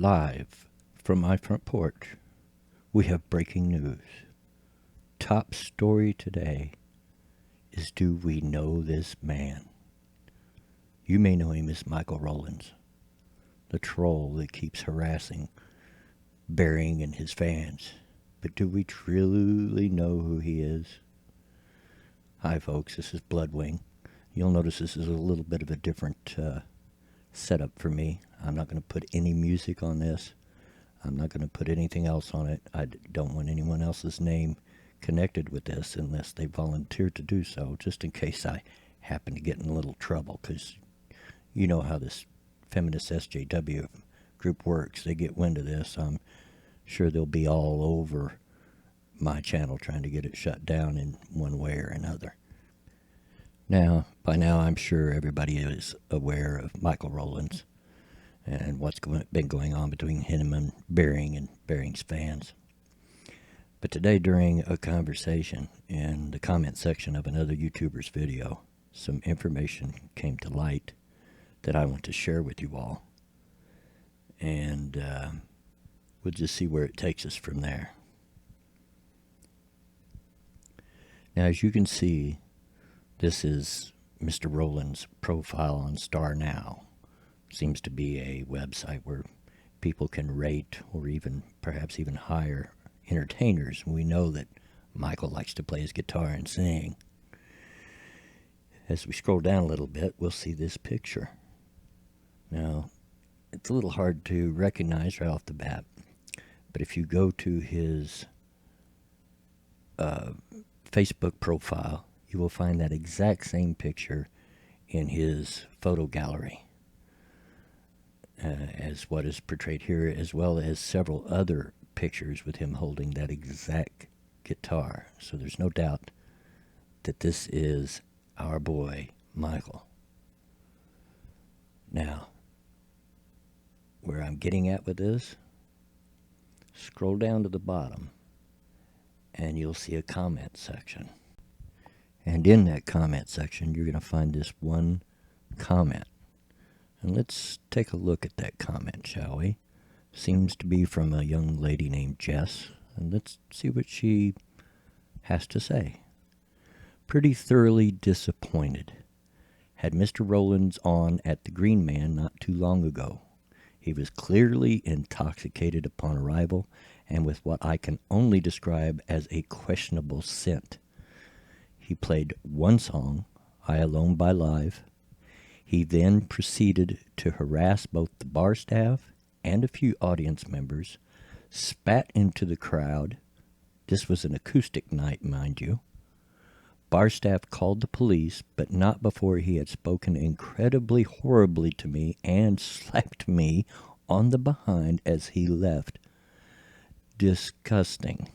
Live from my front porch, we have breaking news. Top story today is, do we know this man? You may know him as Michael Rowlands, the troll that keeps harassing, burying and his fans. But do we truly know who he is? Hi folks, this is Bloodwing. You'll notice this is a little bit of a different setup for me. I'm not going to put any music on this. I'm not going to put anything else on it. I don't want anyone else's name connected with this unless they volunteer to do so, just in case I happen to get in a little trouble, because you know how this feminist SJW group works. They get wind of this. I'm sure they'll be all over my channel trying to get it shut down in one way or another. Now, by now, I'm sure everybody is aware of Michael Rowlands and what's been going on between him and Bering's fans. But today, during a conversation in the comment section of another YouTuber's video, some information came to light that I want to share with you all. And we'll just see where it takes us from there. Now, as you can see, this is Mr. Rowlands' profile on Star Now. Seems to be a website where people can rate or perhaps even hire entertainers. We know that Michael likes to play his guitar and sing. As we scroll down a little bit, we'll see this picture. Now, it's a little hard to recognize right off the bat, but if you go to his Facebook profile, you will find that exact same picture in his photo gallery as what is portrayed here, as well as several other pictures with him holding that exact guitar. So there's no doubt that this is our boy, Michael. Now, where I'm getting at with this, scroll down to the bottom and you'll see a comment section. And in that comment section, you're going to find this one comment. And let's take a look at that comment, shall we? Seems to be from a young lady named Jess. And let's see what she has to say. Pretty thoroughly disappointed. Had Mr. Rowlands on at the Green Man not too long ago. He was clearly intoxicated upon arrival and with what I can only describe as a questionable scent. He played one song, I Alone by Live. He then proceeded to harass both the bar staff and a few audience members, spat into the crowd. This was an acoustic night, mind you. Bar staff called the police, but not before he had spoken incredibly horribly to me and slapped me on the behind as he left. Disgusting.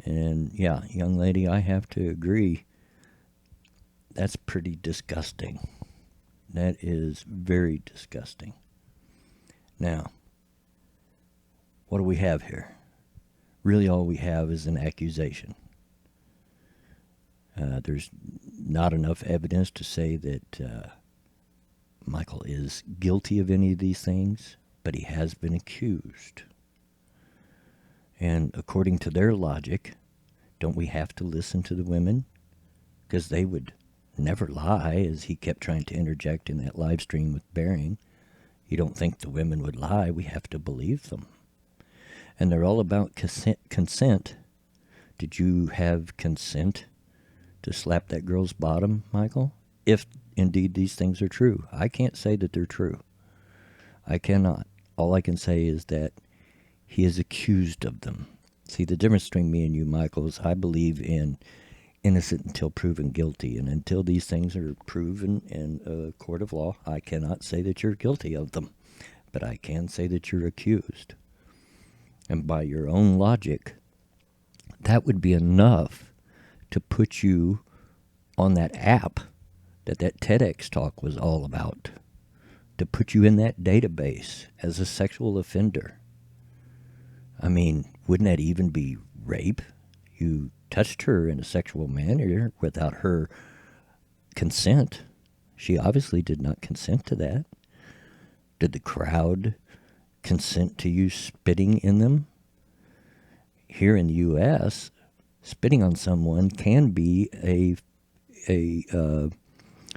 And yeah, young lady, I have to agree. That's pretty disgusting. That is very disgusting. Now, what do we have here? Really all we have is an accusation. There's not enough evidence to say that Michael is guilty of any of these things, but he has been accused. And according to their logic, don't we have to listen to the women? Because they would never lie, as he kept trying to interject in that live stream with Bering. You don't think the women would lie. We have to believe them. And they're all about consent. Did you have consent to slap that girl's bottom, Michael? If indeed these things are true. I can't say that they're true. I cannot. All I can say is that he is accused of them. See, the difference between me and you, Michael, is I believe in innocent until proven guilty. And until these things are proven in a court of law, I cannot say that you're guilty of them. But I can say that you're accused. And by your own logic, that would be enough to put you on that app that TEDx talk was all about. To put you in that database as a sexual offender. I mean, wouldn't that even be rape? You touched her in a sexual manner without her consent. She obviously did not consent to that. Did the crowd consent to you spitting in them. Here in the U.S., spitting on someone can be a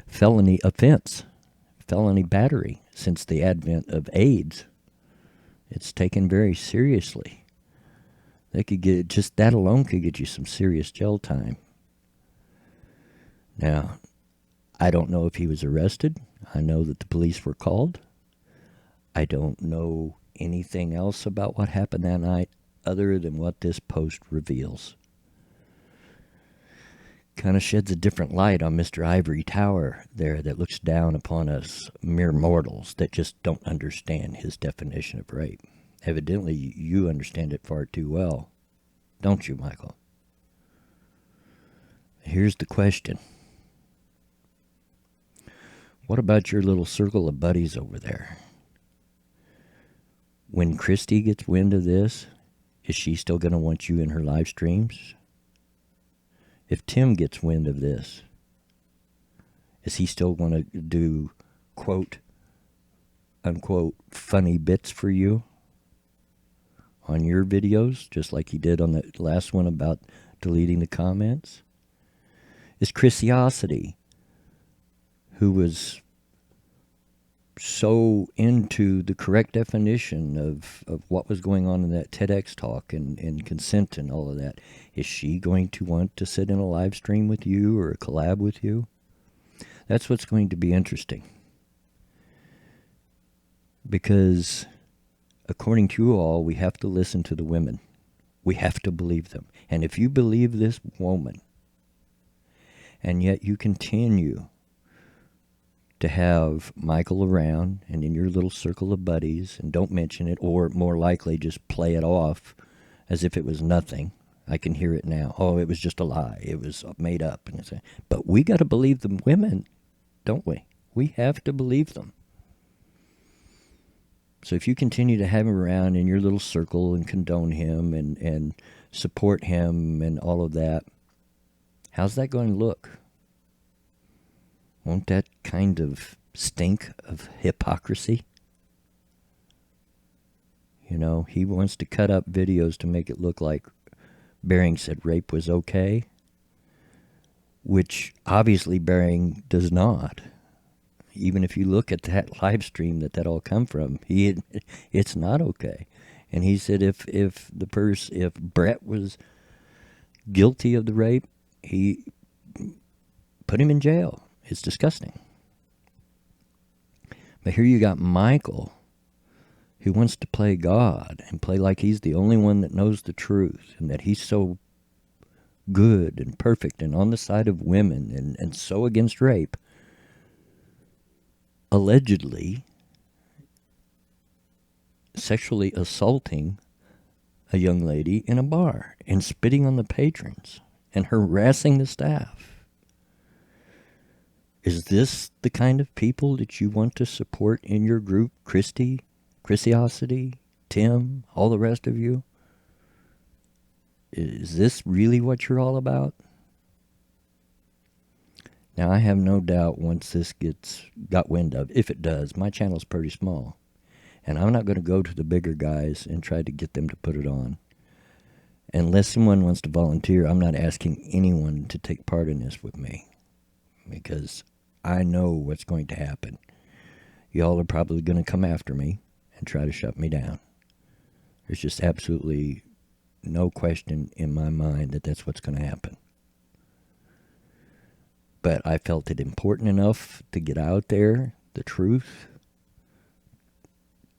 felony offense, felony battery. Since the advent of AIDS, it's taken very seriously. They could get, just that alone could get you some serious jail time. Now, I don't know if he was arrested. I know that the police were called. I don't know anything else about what happened that night other than what this post reveals. Kind of sheds a different light on Mr. Ivory Tower there that looks down upon us mere mortals that just don't understand his definition of rape. Evidently, you understand it far too well, don't you, Michael? Here's the question. What about your little circle of buddies over there? When Christy gets wind of this, is she still going to want you in her live streams? If Tim gets wind of this, is he still going to do, quote, unquote, funny bits for you on your videos, just like he did on the last one about deleting the comments? Is Christiosity, who was so into the correct definition of what was going on in that TEDx talk and consent and all of that, is she going to want to sit in a live stream with you or a collab with you? That's what's going to be interesting. Because according to you all, we have to listen to the women. We have to believe them. And if you believe this woman, and yet you continue to have Michael around and in your little circle of buddies and don't mention it, or more likely just play it off as if it was nothing. I can hear it now. Oh, it was just a lie. It was made up. But we got to believe the women, don't we? We have to believe them. So if you continue to have him around in your little circle and condone him and support him and all of that, how's that going to look? Won't that kind of stink of hypocrisy? You know, he wants to cut up videos to make it look like Bering said rape was okay, which obviously Bering does not. Even if you look at that live stream that all come from, it's not okay. And he said if Brett was guilty of the rape, he put him in jail. It's disgusting. But here you got Michael, who wants to play God and play like he's the only one that knows the truth and that he's so good and perfect and on the side of women and so against rape, allegedly sexually assaulting a young lady in a bar and spitting on the patrons and harassing the staff. Is this the kind of people that you want to support in your group? Christiosity, Tim, all the rest of you? Is this really what you're all about? Now, I have no doubt once this got wind of, if it does, my channel's pretty small. And I'm not going to go to the bigger guys and try to get them to put it on. Unless someone wants to volunteer, I'm not asking anyone to take part in this with me. Because I know what's going to happen. Y'all are probably going to come after me and try to shut me down. There's just absolutely no question in my mind that that's what's going to happen. But I felt it important enough to get out there, the truth,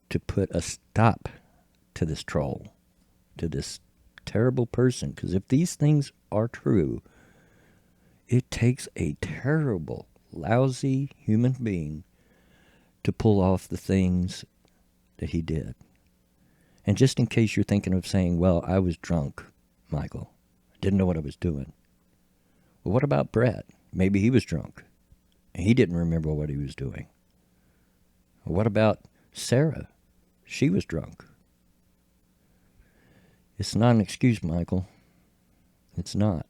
to put a stop to this troll, to this terrible person. Because if these things are true, it takes a terrible, lousy human being to pull off the things that he did. And just in case you're thinking of saying, well, I was drunk, Michael. I didn't know what I was doing. Well, what about Brett? Maybe he was drunk and he didn't remember what he was doing. Well, what about Sarah? She was drunk. It's not an excuse, Michael. It's not.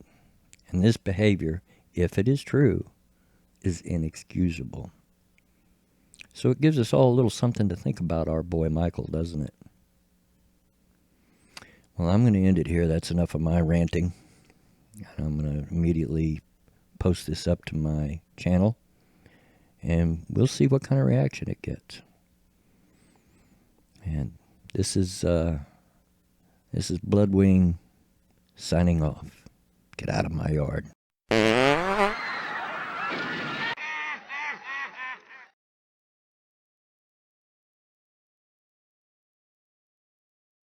And this behavior, if it is true, is inexcusable. So it gives us all a little something to think about our boy Michael, doesn't it? Well, I'm going to end it here. That's enough of my ranting. I'm going to immediately post this up to my channel, and we'll see what kind of reaction it gets. And this is Bloodwing signing off. Get out of my yard.